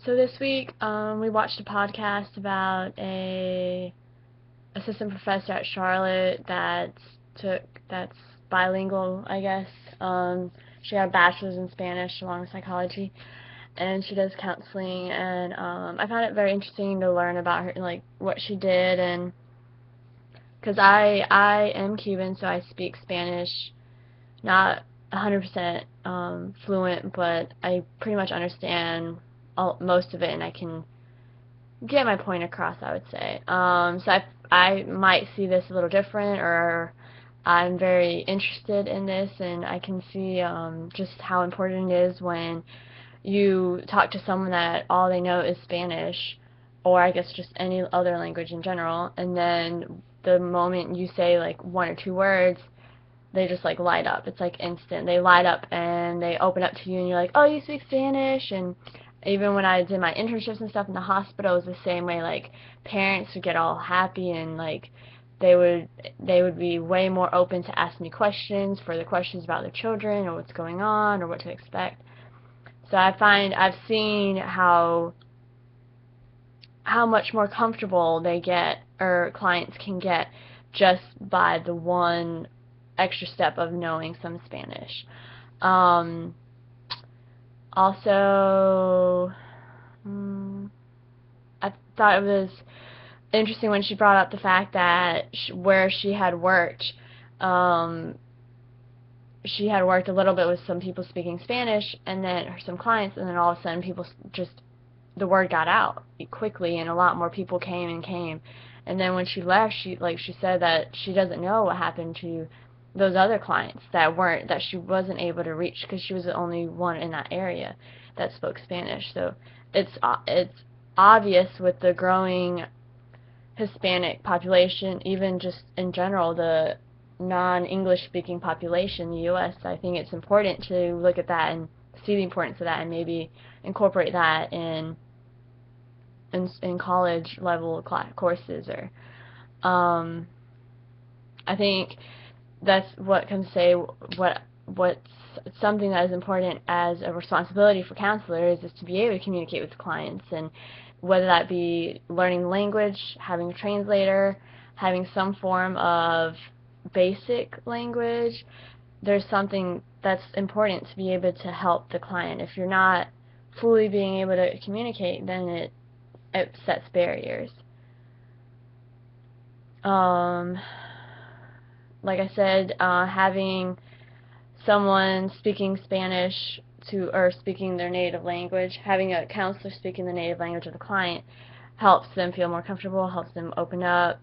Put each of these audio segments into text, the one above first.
So this week, we watched a podcast about a assistant professor at Charlotte that's bilingual, I guess. She had a bachelor's in Spanish along with psychology, and she does counseling. And I found it very interesting to learn about her, like what she did, and because I am Cuban, so I speak Spanish, not 100% fluent, but I pretty much understand most of it, and I can get my point across, I would say. So I might see this a little different, or I'm very interested in this, and I can see just how important it is when you talk to someone that all they know is Spanish, or I guess just any other language in general, and then the moment you say like one or two words, they just like light up. It's like instant. They light up and they open up to you, and you're like, oh, you speak Spanish. And even when I did my internships and stuff in the hospital, it was the same way. Like parents would get all happy, and like they would be way more open to ask me questions, further questions about their children or what's going on or what to expect. So I've seen how much more comfortable they get, or clients can get, just by the one extra step of knowing some Spanish. Also, I thought it was interesting when she brought up the fact that where she had worked a little bit with some people speaking Spanish, and then some clients, and then all of a sudden the word got out quickly, and a lot more people came. And then when she left, she said that she doesn't know what happened to those other clients that she wasn't able to reach, because she was the only one in that area that spoke Spanish. So it's obvious with the growing Hispanic population, even just in general, the non-English speaking population in the U.S., I think it's important to look at that and see the importance of that, and maybe incorporate that in college level courses. Or I think that's what can say what's something that is important as a responsibility for counselors, is to be able to communicate with clients, and whether that be learning language, having a translator, having some form of basic language. There's something that's important to be able to help the client. If you're not fully being able to communicate, then it sets barriers. Like I said, having someone speaking Spanish or speaking their native language, having a counselor speaking the native language of the client, helps them feel more comfortable, helps them open up.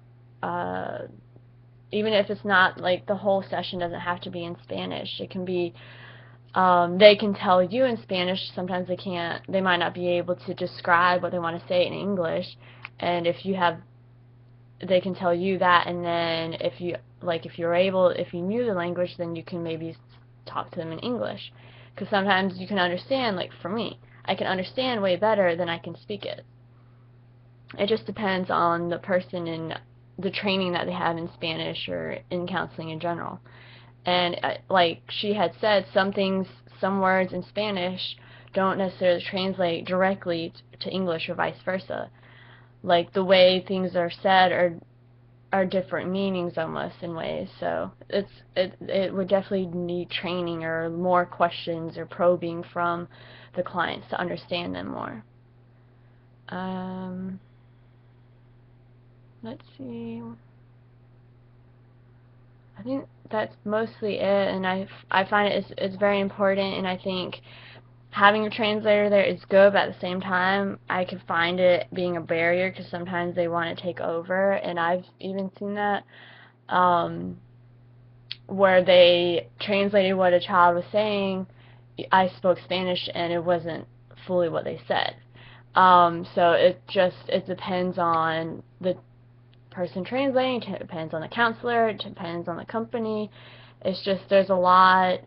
Even if it's not, like, the whole session doesn't have to be in Spanish. It can be, they can tell you in Spanish. Sometimes they might not be able to describe what they want to say in English, and they can tell you that, and then if you knew the language, then you can maybe talk to them in English, because sometimes you can understand, like for me, I can understand way better than I can speak it. It just depends on the person and the training that they have in Spanish or in counseling in general. And like she had said, some words in Spanish don't necessarily translate directly to English, or vice versa. Like the way things are said are different meanings almost in ways. So it would definitely need training, or more questions or probing from the clients to understand them more. Let's see. I think that's mostly it, and I find it's very important, and I think having a translator there is good, but at the same time, I could find it being a barrier, because sometimes they want to take over, and I've even seen that, where they translated what a child was saying. I spoke Spanish, and it wasn't fully what they said. So it depends on the person translating, it depends on the counselor, it depends on the company. It's just, there's a lot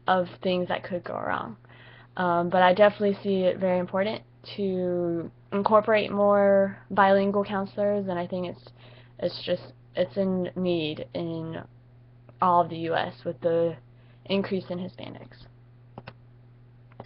of things that could go wrong. But I definitely see it very important to incorporate more bilingual counselors, and I think it's in need in all of the U.S. with the increase in Hispanics.